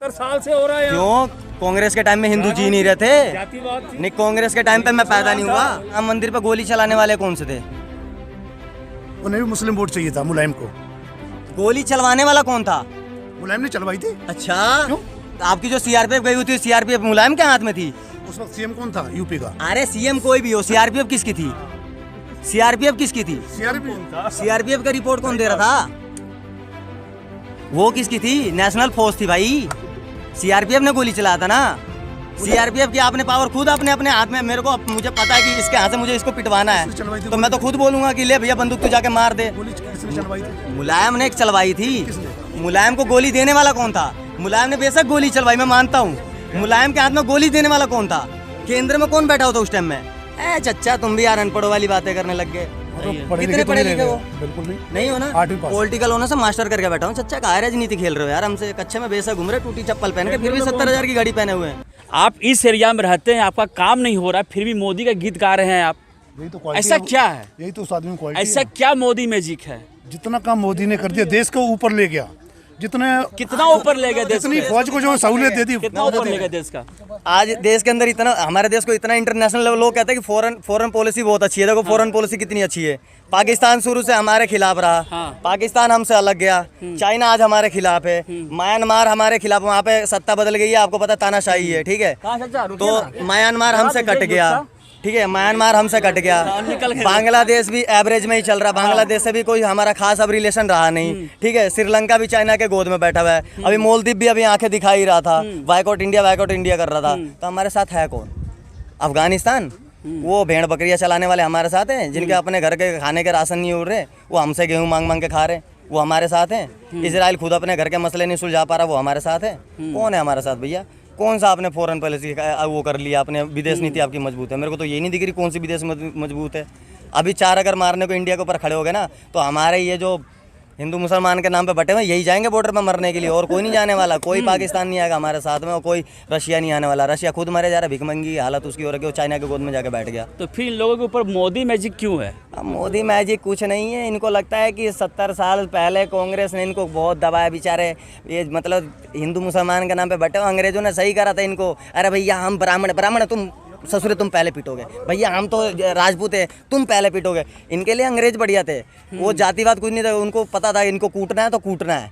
साल से हो रहा है। क्यों? कांग्रेस के टाइम में हिंदू जी नहीं रहे थे? जातिवाद थी। नहीं, कांग्रेस के टाइम पे मैं पैदा नहीं हुआ। राम मंदिर पे गोली चलाने वाले कौन से थे? उन्हें भी मुस्लिम वोट चाहिए था, मुलायम को। गोली चलवाने वाला कौन था? मुलायम ने चलवाई थी। अच्छा, क्यों? तो आपकी जो सीआरपीएफ गई हुई थी, सीआरपीएफ मुलायम के हाथ में थी? उस वक्त सीएम कौन था यूपी का? अरे सीएम कोई भी हो, सीआरपीएफ किसकी थी? सीआरपीएफ किसकी थी? सीआरपीएफ का रिपोर्ट कौन दे रहा था? वो किसकी थी? नेशनल फोर्स थी भाई। सीआरपीएफ ने गोली चलाया था ना। सीआरपीएफ की आपने पावर खुद अपने अपने हाथ में, मेरे को मुझे पता है कि इसके हाथ से मुझे इसको पिटवाना है, तो मैं तो खुद बोलूंगा कि ले भैया बंदूक, तू जाके मार दे। गोली किसने चलवाई थी? मुलायम ने चलवाई थी। किसने? मुलायम को गोली देने वाला कौन था? मुलायम ने बेशक गोली चलवाई, मैं मानता हूँ। मुलायम के हाथ में गोली देने वाला कौन था? केंद्र में कौन बैठा होता उस टाइम में? चच्चा तुम भी यार अनपढ़ों वाली बातें करने लग गए। कितने पढ़े लिखे हो? बिल्कुल नहीं हो ना? पॉलिटिकल होने से मास्टर करके बैठा हूँ। चच्चा कहा राजनीति खेल रहे हो यार हमसे? कच्चे में बेशक घूम रहे, टूटी चप्पल पहन के, फिर भी 70,000 की घड़ी पहने हुए हैं। आप इस एरिया में रहते हैं, आपका काम नहीं हो रहा, फिर भी मोदी का गीत गा रहे हैं आप। यही तो ऐसा क्या है? यही तो उस आदमी की क्वालिटी ऐसा है। क्या मोदी मैजिक है? जितना काम मोदी ने कर दिया, देश को ऊपर ले गया। जितने कितना ऊपर ले गए देश जितनी को? फौज को जो सहूलियत दे दी, कितना ऊपर ले गए देश का? आज देश के अंदर इतना, हमारे देश को इतना इंटरनेशनल लेवल, लोग कहते हैं कि फॉरेन पॉलिसी बहुत अच्छी है। देखो फॉरेन पॉलिसी कितनी अच्छी है। पाकिस्तान शुरू से हमारे खिलाफ रहा। हाँ। पाकिस्तान हमसे अलग गया। चाइना आज हमारे खिलाफ है। म्यांमार हमारे खिलाफ, वहाँ पे सत्ता बदल गई है, आपको पता, तानाशाही है, ठीक है। तो म्यांमार हमसे कट गया, ठीक है, म्यांमार हमसे कट गया। बांग्लादेश भी एवरेज में ही चल रहा। बांग्लादेश से भी कोई हमारा खास अब रिलेशन रहा नहीं, ठीक है। श्रीलंका भी चाइना के गोद में बैठा हुआ है। अभी मालदीव भी अभी आंखें दिखा ही रहा था, बाइकआउट इंडिया कर रहा था। तो हमारे साथ है कौन? अफगानिस्तान। वो भेड़ बकरियां चलाने वाले हमारे साथ हैं, जिनके अपने घर के खाने के राशन नहीं उड़ रहे, वो हमसे गेहूं मांग मांग के खा रहे, वो हमारे साथ हैं। इजराइल खुद अपने घर के मसले नहीं सुलझा पा रहा, वो हमारे साथ है। कौन है हमारे साथ भैया? कौन सा आपने फॉरेन पॉलिसी वो कर लिया, अपने विदेश नीति आपकी मजबूत है? मेरे को तो ये नहीं दिख रही कौन सी विदेश मजबूत है। अभी 4 अगर मारने को इंडिया के ऊपर खड़े हो गए ना, तो हमारे ये जो हिंदू मुसलमान के नाम पे बटे हुए यही जाएंगे बॉर्डर पे मरने के लिए, और कोई नहीं जाने वाला। कोई पाकिस्तान नहीं आएगा हमारे साथ में, और कोई रशिया नहीं आने वाला। रशिया खुद मरे जा रहा है, भिखमंगी हालत उसकी हो रही है, वो चाइना के गोद में जाके बैठ गया। तो फिर इन लोगों के ऊपर मोदी मैजिक क्यों है? अब मोदी मैजिक कुछ नहीं है। इनको लगता है कि 70 साल पहले कांग्रेस ने इनको बहुत दबाया, बेचारे ये मतलब हिंदू मुसलमान के नाम पे बटे हो। अंग्रेजों ने सही करा था इनको, अरे भैया हम ब्राह्मण तुम ससुरे तुम पहले पिटोगे, भैया हम तो राजपूत है तुम पहले पिटोगे। इनके लिए अंग्रेज बढ़िया थे, वो जातिवाद कुछ नहीं था। उनको पता था इनको कूटना है तो कूटना है,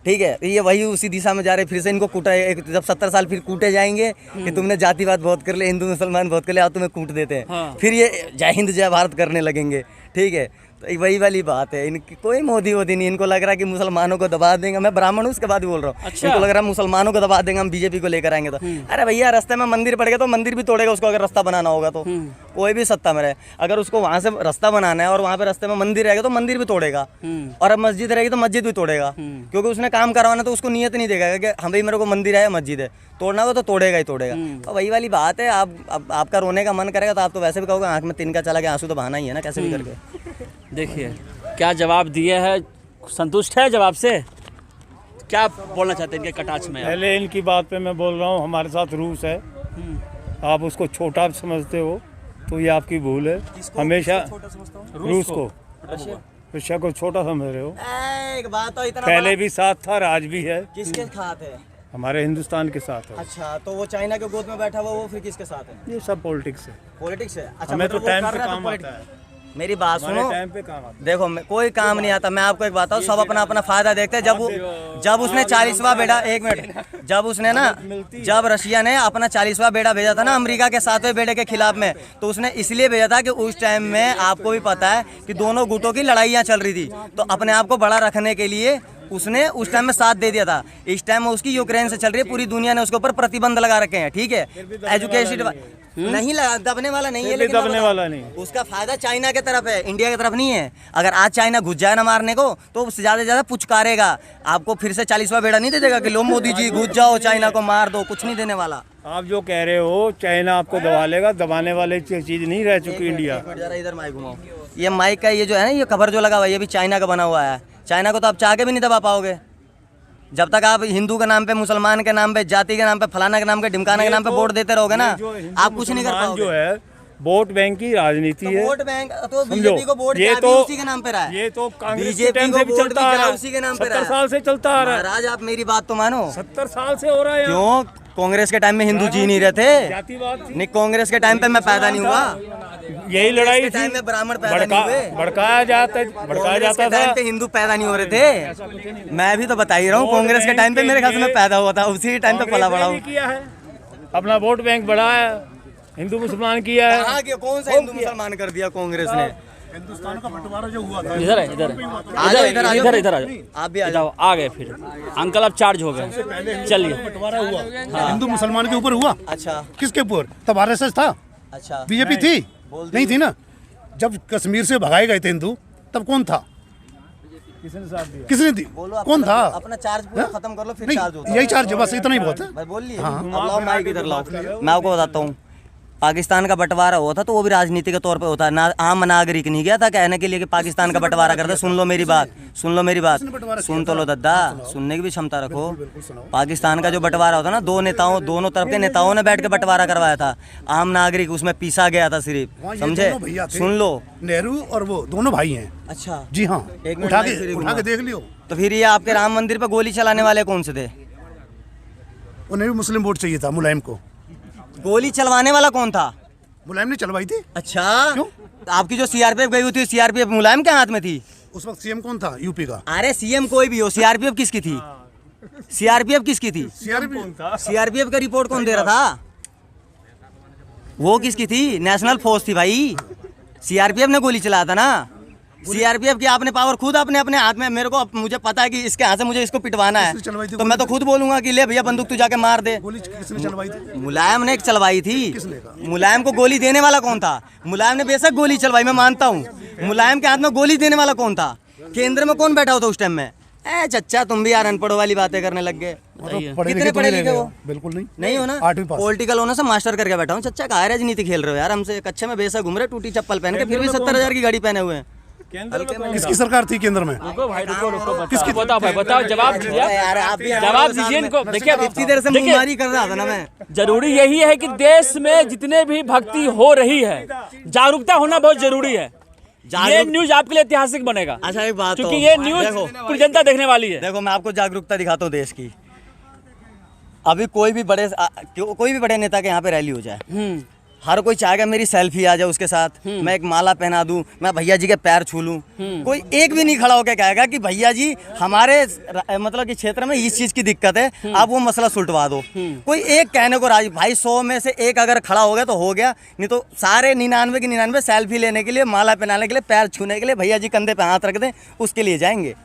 ठीक है। ये वही उसी दिशा में जा रहे, फिर से इनको कूटा है। जब 70 साल फिर कूटे जाएंगे कि तुमने जातिवाद बहुत कर लिया, हिंदू मुसलमान बहुत कर लिया, तुम्हें कूट देते हैं। हाँ। फिर ये जय हिंद जय भारत करने लगेंगे, ठीक है। तो वही वाली बात है, इनकी कोई मोदी वोदी नहीं। इनको लग रहा है कि मुसलमानों को दबा देंगे। मैं ब्राह्मण हूँ, उसके बाद भी बोल रहा हूँ। अच्छा। इनको लग रहा है मुसलमानों को दबा देंगे, हम बीजेपी को लेकर आएंगे तो। अरे भैया रास्ते में मंदिर पड़ गया तो मंदिर भी तोड़ेगा उसको, अगर रास्ता बनाना होगा तो। कोई भी सत्ता में रहे, अगर उसको वहाँ से रास्ता बनाना है और वहाँ पे रास्ते में मंदिर रहेगा तो मंदिर भी तोड़ेगा, और अब मस्जिद रहेगी तो मस्जिद भी तोड़ेगा, क्योंकि उसने काम करवाना तो उसको नियत नहीं देगा कि हाँ भाई मेरे को मंदिर है या मस्जिद है, तोड़ना हो तो तोड़ेगा ही तोड़ेगा। तो वही वाली बात है। आपका रोने का मन करेगा तो आप तो वैसे भी कहोगे आँख में तिनका चला गया, आंसू तो बहाना ही है ना, कैसे भी करके। देखिए क्या जवाब दिए है, संतुष्ट है जवाब से? क्या बोलना चाहते हैं इनके कटाक्ष में? पहले इनकी बात पे मैं बोल रहा हूँ, हमारे साथ रूस है, आप उसको छोटा समझते हो तो ये आपकी भूल है। हमेशा रूस को, रशिया को छोटा समझ रहे हो। एक बात तो इतना पहले भी साथ था, आज भी है। किसके साथ है? हमारे हिंदुस्तान के साथ है। अच्छा, तो वो चाइना के गोद में बैठा हुआ वो फिर किसके साथ है? ये सब पॉलिटिक्स है। पॉलिटिक्स है। अच्छा, हमें तो मतलब वो टाइम कर पे रहा है तो काम आता है। मेरी बात हमारे सुनो, टाइम पे काम आता है। देखो कोई काम नहीं आता। मैं आपको एक बात बताऊँ, सब अपना अपना फायदा देखते हैं। जब उसने 40वां बेड़ा, एक मिनट, जब रशिया ने अपना 40वां बेड़ा भेजा था ना अमेरिका के 7वें बेड़े के खिलाफ में, तो उसने इसलिए भेजा था कि उस टाइम में आपको भी पता है कि दोनों गुटों की लड़ाइयाँ चल रही थी, तो अपने आप को बड़ा रखने के लिए उसने उस टाइम में साथ दे दिया था। इस टाइम में उसकी यूक्रेन से चल रही है, पूरी दुनिया ने उसके ऊपर प्रतिबंध लगा रखे हैं, ठीक है। एजुकेशन नहीं लगा, दबने वाला नहीं है, लेकिन दबने वाला नहीं। उसका फायदा चाइना की तरफ है, इंडिया की तरफ नहीं है। अगर आज चाइना घुस जाए ना मारने को, तो ज्यादा से ज्यादा पुचकारेगा आपको, फिर से 40वां बेड़ा नहीं दे देगा कि लो मोदी जी घुस जाओ, चाइना को मार दो, कुछ नहीं देने वाला। आप जो कह रहे हो चाइना आपको दबा लेगा, दबाने वाले चीज नहीं रह चुकी इंडिया। जरा इधर माइक घुमाओ। ये माइक का ये जो है ना, ये कवर जो लगा हुआ है, ये भी चाइना का बना हुआ है। चाइना को तो आप चाह के भी नहीं दबा पाओगे। जब तक आप हिंदू के नाम पे, मुसलमान के नाम पे, जाति के नाम पे, फलाना के नाम पे, ढिमकाना के नाम पे वोट देते रहोगे ना, आप कुछ नहीं कर पाओगे। जो है वोट बैंक की राजनीति है। वोट बैंक तो समझो, बीजेपी को वोट ये दिया तो भी उसी के नाम पे रहा है। ये तो कांग्रेस के बीजेपी टाइम को से भी वोट चलता भी आ करा रहा है, उसी के नाम पे 70 रहा है। साल से चलता आ रहा है। महाराज आप मेरी बात तो मानो। 70 साल से हो रहा है। क्यों कांग्रेस के टाइम में हिंदू जी नहीं रहे थे? जातिवाद थी। नहीं, कांग्रेस के टाइम पे मैं पैदा नहीं हुआ। यही लड़ाई के थी। टाइम में ब्राह्मण पैदा नहीं हुए। भड़काया जाता कांग्रेस के टाइम था। पे हिंदू पैदा नहीं हो रहे थे। मैं भी तो बता ही रहा हूँ, कांग्रेस के टाइम पे मेरे ख्याल से मैं पैदा हुआ था, उसी टाइम पे पला बड़ा हूँ। किया है अपना वोट बैंक बढ़ाया, हिंदू मुसलमान किया है। कहाँ के कौन सा हिंदू मुसलमान कर दिया कांग्रेस ने? हिंदुस्तान का बंटवारा जो हुआ था, इधर है, इधर आ जाओ, इधर आ जाओ। इधर इधर आ जाओ। आप भी आ इधर जाओ। आओ, आ गए फिर अंकल, अब चार्ज हो गए, चलिए। बंटवारा हुआ हिंदू मुसलमान के ऊपर हुआ। अच्छा किसके ऊपर? तब आरएसएस था, अच्छा बीजेपी थी नहीं थी ना। जब कश्मीर से भगाए गए थे हिंदू, तब कौन था? किसने दी? बोलो कौन था? अपना चार्ज पूरा खत्म कर लो, फिर चार्ज नहीं, होता यही चार्ज है, बस इतना ही बहुत है। है। बोल लिए अब लाओ माइक इधर लाओ। मैं आपको बताता हूँ, पाकिस्तान का बंटवारा हुआ था तो वो भी राजनीति के तौर पे होता है ना। आम नागरिक नहीं गया था कहने के लिए कि पाकिस्तान का बंटवारा करते। सुन लो मेरी बात, सुन लो मेरी बात, सुन तो लो दद्दा, सुनने की भी क्षमता रखो। पाकिस्तान का जो बंटवारा होता ना, दो नेताओं, दोनों तरफ के नेताओं ने बैठ के बंटवारा करवाया था। आम नागरिक उसमें पीसा गया था सिर्फ, वहाँ ये समझे? दोनों भैया थे। सुन लो। नेहरू और वो दोनों भाई हैं। अच्छा, जी हाँ, एक मिनट उठा माइक फिर के घुमा। देख लियो। तो फिर ये आपके राम मंदिर पे गोली चलाने वाले कौन से थे? उन्हें भी मुस्लिम वोट चाहिए था, मुलायम को। गोली चलवाने वाला कौन था? मुलायम ने चलवाई थी। अच्छा, क्यों? आपकी जो सीआरपीएफ गई हुई थी, सीआरपीएफ मुलायम के हाथ में थी? उस वक्त सीएम कौन था यूपी का? अरे सीएम कोई भी हो, सीआरपीएफ किसकी थी? सीआरपीएफ किसकी थी? सीआरपीएफ का रिपोर्ट कौन दे रहा था? वो किसकी थी? नेशनल फोर्स थी भाई। सीआरपीएफ ने गोली चलाया था ना। सीआरपीएफ की आपने पावर खुद अपने अपने हाथ में। मेरे को मुझे पता है कि इसके हाथ से मुझे इसको पिटवाना है, किसने चलवाई थी तो मैं तो खुद बोलूंगा कि ले भैया बंदूक तू जाके मार दे। गोली किसने चलवाई थी? मुलायम ने चलवाई थी। किसने कहा? मुलायम को गोली देने वाला कौन था? मुलायम ने बेशक गोली चलवाई, मैं मानता हूँ। मुलायम के हाथ में गोली देने वाला कौन था? केंद्र में कौन बैठा होता उस टाइम में? ए चच्चा, तुम भी यार अनपढ़ों वाली बातें करने लग गए। कितने पढ़े लिखे हो? बिल्कुल नहीं। नहीं हो ना? 8वीं पास। पॉलिटिकल होने से मास्टर करके बैठा हूँ। चच्चा कहा राजनीति खेल रहे हो यार हमसे? कच्चे में बेशक घूम रहे, टूटी चप्पल पहन के, फिर भी 70,000 की गाड़ी पहने हुए हैं। किसकी सरकार थी केंद्र में? रुको भाई, रुको रुको, बताओ भाई, बताओ, जवाब दीजिए आप। यार आप भी जवाब दीजिए इनको। देखिए इतनी देर से देखिए, मुंहमारी कर रहा था ना मैं। जरूरी यही है कि देश में जितने भी भक्ति हो रही है, जागरूकता होना बहुत जरूरी है। ये न्यूज आपके लिए ऐतिहासिक बनेगा। अच्छा एक बात, क्योंकि ये न्यूज पूरी जनता देखने वाली है। देखो मैं आपको जागरूकता दिखाता हूँ देश की। अभी कोई भी बड़े नेता के यहाँ पे रैली हो जाए, हर कोई चाहेगा मेरी सेल्फी आ जाए उसके साथ, मैं एक माला पहना दूं, मैं भैया जी के पैर छू लूं। कोई एक भी नहीं खड़ा होकर कहेगा कि भैया जी हमारे मतलब कि क्षेत्र में इस चीज की दिक्कत है, आप वो मसला सुलटवा दो। कोई एक कहने को राजी। भाई 100 में से एक अगर खड़ा हो गया तो हो गया, नहीं तो सारे 99 की 99 सेल्फी लेने के लिए, माला पहनाने के लिए, पैर छूने के लिए, भैया जी कंधे पे हाथ रख दें उसके लिए जाएंगे।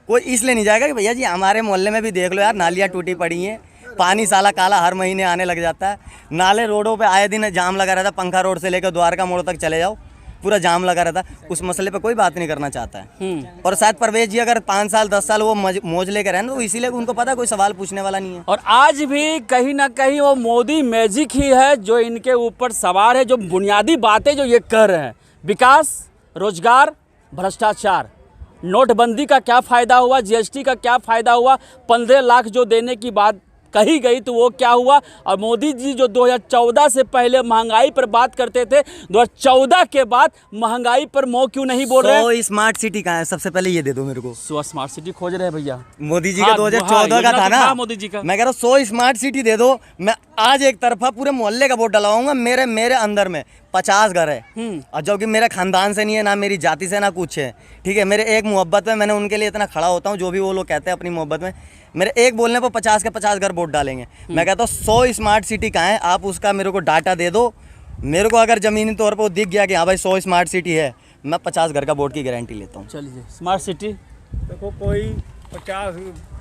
कोई इसलिए नहीं जाएगा कि भैया जी हमारे मोहल्ले में भी देख लो यार, नालियाँ टूटी पड़ी हैं, पानी साला काला हर महीने आने लग जाता है, नाले रोडों पे आए दिन जाम लगा रहता है, पंखा रोड से लेकर द्वारका मोड़ तक चले जाओ पूरा जाम लगा रहता है। उस मसले पे कोई बात नहीं करना चाहता है। और शायद परवेज जी अगर 5 साल 10 साल वो मौज लेकर रहें तो इसीलिए उनको पता है कोई सवाल पूछने वाला नहीं है। और आज भी कहीं ना कहीं वो मोदी मैजिक ही है जो इनके ऊपर सवार है, जो बुनियादी बातें जो ये कर रहे हैं, विकास, रोजगार, भ्रष्टाचार, नोटबंदी का क्या फ़ायदा हुआ, जीएसटी का क्या फ़ायदा हुआ, 15 लाख जो देने की बात कही गई तो वो क्या हुआ। और मोदी जी जो 2014 से पहले महंगाई पर बात करते थे, 2014 के बाद महंगाई पर मुँह क्यों नहीं बोल रहे? 100 स्मार्ट सिटी कहाँ है? सबसे पहले ये दे दो मेरे को। 100 स्मार्ट सिटी खोज रहे हैं भैया। मोदी जी का 2014 का था ना, मोदी जी का। मैं कह रहा हूँ 100 स्मार्ट सिटी दे दो। मैं आज एक तरफा पूरे मोहल्ले का वोट डलवाऊंगा। मेरे अंदर में 50 घर है, और जो कि मेरे खानदान से नहीं है, ना मेरी जाति से, ना कुछ है, ठीक है। मेरे एक मोहब्बत में मैंने उनके लिए इतना खड़ा होता हूँ, जो भी वो लोग कहते हैं अपनी मोहब्बत में, मेरे एक बोलने पर 50 के 50 घर वोट डालेंगे। मैं कहता हूँ 100 स्मार्ट सिटी कहाँ है, आप उसका मेरे को डाटा दे दो। मेरे को अगर ज़मीनी तौर पर वो दिख गया कि हाँ भाई 100 स्मार्ट सिटी है, मैं 50 घर का वोट की गारंटी लेता हूँ। चलिए, स्मार्ट सिटी देखो कोई 50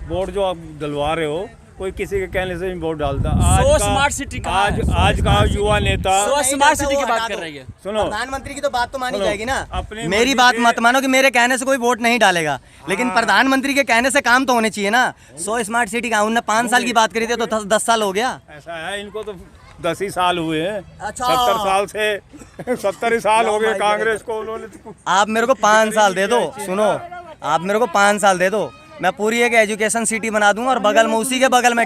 वोट जो आप डलवा रहे हो, कोई किसी के कहने से नहीं वोट डालता। 100 स्मार्ट सिटी का आज का युवा नेता 100 स्मार्ट सिटी की बात कर रही है। सुनो, प्रधानमंत्री की तो बात तो मानी सुनो, जाएगी ना। अपनी मेरी मर्जी बात से- मत मानो कि मेरे कहने से कोई वोट नहीं डालेगा, लेकिन प्रधानमंत्री के कहने से काम तो होने चाहिए ना। 100 स्मार्ट सिटी का उन्होंने 5 साल की बात करी थी, तो 10 साल हो गया। ऐसा है, इनको तो 10 ही साल हुए हैं। अच्छा। 70 साल से 70 ही साल हो गए कांग्रेस को। उन्होंने तो आप मेरे को 5 साल दे दो, सुनो, आप मेरे को 5 साल दे दो, मैं पूरी एक एजुकेशन सिटी बना दूंगा और बगल में उसी के बगल में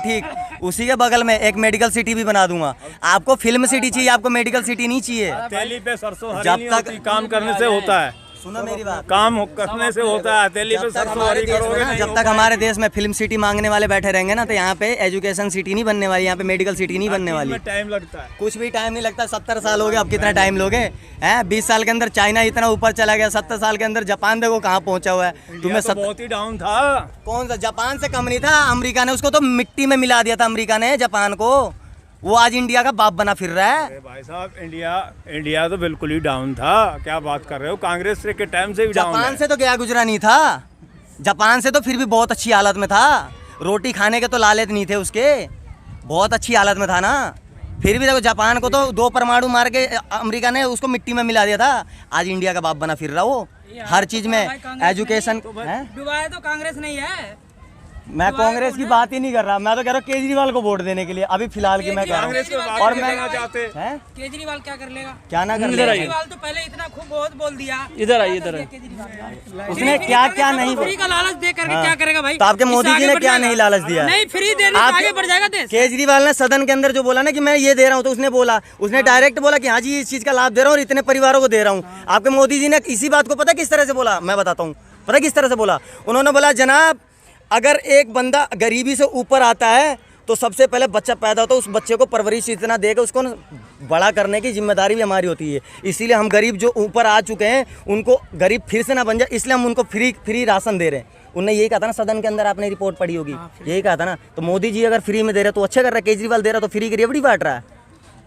उसी के बगल में एक मेडिकल सिटी भी बना दूंगा। आपको फिल्म सिटी चाहिए, आपको मेडिकल सिटी नहीं चाहिए। हथेली पे सरसों हरी जब नहीं तक- होती, काम करने से होता है। सुनो मेरी बात, काम करने से होता है। हथेली पे जब तक सरसों हमारे हरी देश में करोगे ना, नहीं जब तक हमारे देश में फिल्म सिटी मांगने वाले बैठे रहेंगे ना, तो यहाँ पे एजुकेशन सिटी नहीं बनने वाली, यहाँ पे मेडिकल सिटी नहीं बनने वाली। टाइम लगता है। कुछ भी टाइम नहीं लगता। 70 साल हो गए, अब कितना टाइम लोगे हैं? 20 साल के अंदर चाइना इतना ऊपर चला गया, 70 साल के अंदर जापान देखो कहाँ पहुंचा हुआ है। तुम्हें तो बहुत ही डाउन था। कौन सा जापान से कम नहीं था? अमेरिका ने उसको तो मिट्टी में मिला दिया था, अमेरिका ने जापान को। वो आज इंडिया का बाप बना फिर रहा है। अरे भाई साहब, इंडिया तो बिल्कुल ही डाउन था। क्या बात कर रहे हो? कांग्रेस के टाइम से ही डाउन जापान है। से तो गया गुजरा नहीं था। जापान से तो फिर भी बहुत अच्छी हालत में था, रोटी खाने के तो लालच नहीं थे उसके, बहुत अच्छी हालत में था ना। फिर भी देखो जापान को तो 2 परमाणु मार के अमेरिका ने उसको मिट्टी में मिला दिया था। आज इंडिया का बाप बना फिर रहा वो, हर चीज में। एजुकेशन डुबाया तो कांग्रेस नहीं है। मैं कांग्रेस की बात ही नहीं कर रहा, मैं तो कह रहा हूँ केजरीवाल को वोट देने के लिए अभी फिलहाल की मैं कह रहा हूँ। और मैं चाहते हैं केजरीवाल क्या कर लेगा? क्या ना कर केजरीवाल तो पहले इतना खूब बहुत बोल दिया। इधर आइए, इधर आइए। उसने क्या क्या नहीं फ्री का लालच दे करके क्या करेगा भाई? तो आपके मोदी जी ने क्या नहीं लालच दिया? नहीं, फ्री देने से आगे बढ़ जाएगा देश। केजरीवाल ने सदन के अंदर जो बोला ना कि मैं ये दे रहा हूँ, तो उसने डायरेक्ट बोला कि हाँ जी इस चीज का लाभ दे रहा हूँ और इतने परिवारों को दे रहा हूँ। आपके मोदी जी ने इसी बात को पता किस तरह से बोला? मैं बताता हूँ पता किस तरह से बोला। उन्होंने बोला जनाब अगर एक बंदा गरीबी से ऊपर आता है तो सबसे पहले बच्चा पैदा होता है, उस बच्चे को परवरिश इतना देकर उसको बड़ा करने की जिम्मेदारी भी हमारी होती है। इसीलिए हम गरीब जो ऊपर आ चुके हैं उनको गरीब फिर से ना बन जाए, इसलिए हम उनको फ्री राशन दे रहे हैं। उन्होंने यही कहा था ना सदन के अंदर, आपने रिपोर्ट पढ़ी होगी, यही कहा था ना। तो मोदी जी अगर फ्री में दे रहे तो अच्छा कर रहा है, केजरीवाल दे रहा तो फ्री की रेवड़ी बांट रहा है।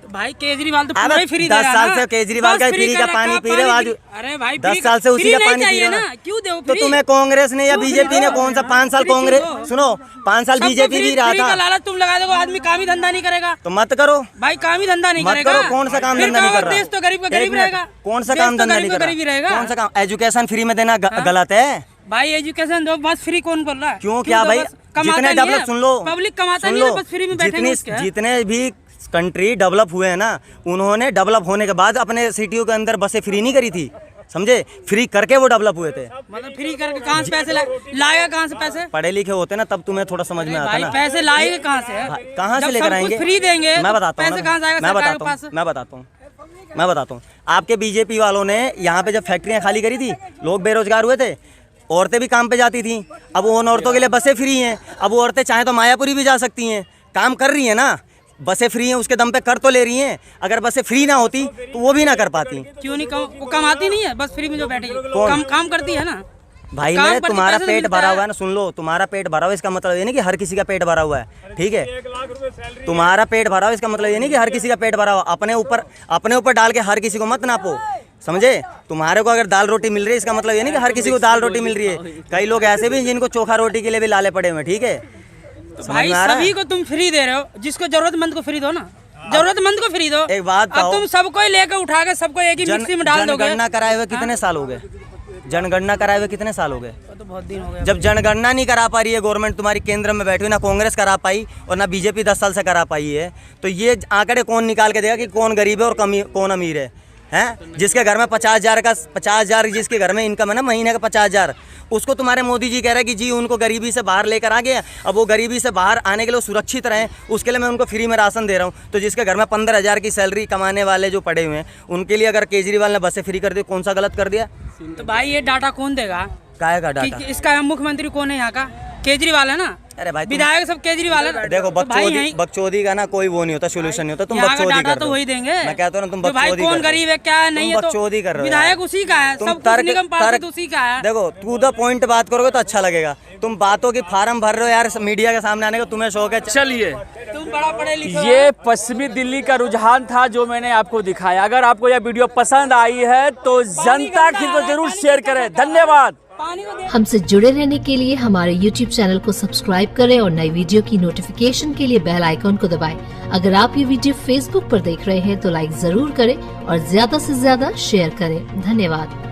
भाई केजरीवाल तो पूरा ही फ्री दे 10 रहा साल है से केजरीवाल का फ्री का पानी पी रहे हो आज। अरे भाई 10 साल से उसी का पानी पी रहे ना, हो। क्यों दो तो तुम्हें कांग्रेस ने या बीजेपी ने कौन सा 5 साल कांग्रेस, सुनो 5 साल बीजेपी भी रहा था। लालच तुम लगा दोगे, आदमी काम ही धंधा नहीं करेगा तो मत करो भाई, काम ही धंधा नहीं मत करेगा। करो। कौन सा काम धंधा नहीं कर रहा? देश तो गरीब का गरीब रहेगा। कौन सा काम धंधा नहीं कर रहा? कौन सा काम? एजुकेशन फ्री में देना गलत है भाई। एजुकेशन दो बस, फ्री कौन बोल रहा है? क्यों? क्या भाई जितने डेवलप, सुन लो पब्लिक कमाता नहीं है, बस फ्री में बैठेंगे। जितने भी कंट्री डेवलप हुए हैं ना, उन्होंने डेवलप होने के बाद अपने सिटियों के अंदर बसें फ्री नहीं करी थी, समझे? फ्री करके वो डेवलप हुए थे। मतलब फ्री करके कहाँ से पैसे लाएगा? कहाँ से पैसे? पढ़े लिखे होते ना तब तुम्हें थोड़ा समझ में आता भाई ना। पैसे लाएंगे कहाँ से? कहाँ से लेकर आएंगे? फ्री देंगे मैं बताता हूँ, पैसे कहाँ से आएगा? मैं बताता हूँ। आपके बीजेपी वालों ने यहाँ पे जब फैक्ट्रियाँ खाली करी थी, लोग बेरोजगार हुए थे, औरतें भी काम पे जाती थी। अब उन औरतों के लिए बसें फ्री हैं। अब वो औरतें चाहें तो मायापुरी भी जा सकती हैं, काम कर रही हैं ना। बसें फ्री हैं, उसके दम पे कर तो ले रही हैं। अगर बसें फ्री ना होती तो वो भी ना कर पाती। क्यों नहीं? वो कमाती नहीं है, बस फ्री में जो बैठी काम करती है ना भाई। मेरे तुम्हारा पेट भरा हुआ है ना, सुन लो, तुम्हारा पेट भरा हुआ, इसका मतलब ये नहीं कि हर किसी का पेट भरा हुआ है, ठीक है? तुम्हारा पेट भरा हुआ इसका मतलब ये नहीं कि हर किसी का पेट भरा हुआ। अपने ऊपर डाल के हर किसी को मत नापो, समझे? तुम्हारे को अगर दाल रोटी मिल रही है इसका मतलब ये नहीं कि हर किसी को दाल रोटी मिल रही है। कई लोग ऐसे भी जिनको चोखा रोटी के लिए भी लाले पड़े हुए, ठीक है? भाई सभी को तुम फ्री दे रहे हो, जिसको जरूरतमंद को फ्री दो ना, जरूरतमंद को फ्री दो। एक बात अब तुम सबको ही लेकर उठा के सबको एक ही मिक्सी में डाल दोगे। जनगणना कराए हुए कितने साल हो गए? जनगणना कराए हुए कितने साल हो गए? तो बहुत दिन हो गए। जब जनगणना नहीं करा पा रही है गवर्नमेंट, तुम्हारी केंद्र में बैठी हुई, ना कांग्रेस करा पाई और ना बीजेपी 10 साल से करा पाई है, तो ये आंकड़े कौन निकाल के देगा कि कौन गरीब है और कौन अमीर है? हैं? जिसके घर में 50,000 जिसके घर में इनकम है ना महीने का 50,000, उसको तुम्हारे मोदी जी कह रहे हैं कि जी उनको गरीबी से बाहर लेकर आ गए। अब वो गरीबी से बाहर आने के लिए सुरक्षित रहें, उसके लिए मैं उनको फ्री में राशन दे रहा हूँ। तो जिसके घर में 15,000 की सैलरी कमाने वाले जो पड़े हुए हैं, उनके लिए अगर केजरीवाल ने बसें फ्री कर दी, कौन सा गलत कर दिया? तो भाई ये डाटा कौन देगा? काहे का डाटा? इसका मुख्यमंत्री कौन है यहाँ का? केजरीवाल है ना। अरे भाई विधायक सब केजरीवाल है। देखो बकचोदी का ना कोई वो नहीं होता, सोल्यूशन नहीं होता। तुम बकचोदी कर तो वही देंगे। मैं कहता हूँ ना, तुम भाई बकचोदी कौन गरीब है क्या नहीं है, बकचोदी कर रहे हो। विधायक उसी का है, सब कुछ निगम पार्षद उसी का है। देखो टू द पॉइंट बात करोगे तो अच्छा लगेगा। तुम बातों की फार्म भर रहे हो यार, मीडिया के सामने आने का तुम्हें शौक है। चलिए, तुम बड़ा पढ़े लिखे। ये पश्चिमी दिल्ली का रुझान था जो मैंने आपको दिखाया। अगर आपको यह वीडियो पसंद आई है तो जनता की तो जरूर शेयर करें। धन्यवाद। हमसे जुड़े रहने के लिए हमारे YouTube चैनल को सब्सक्राइब करें और नई वीडियो की नोटिफिकेशन के लिए बेल आइकॉन को दबाएं। अगर आप ये वीडियो Facebook पर देख रहे हैं तो लाइक जरूर करें और ज्यादा से ज्यादा शेयर करें। धन्यवाद।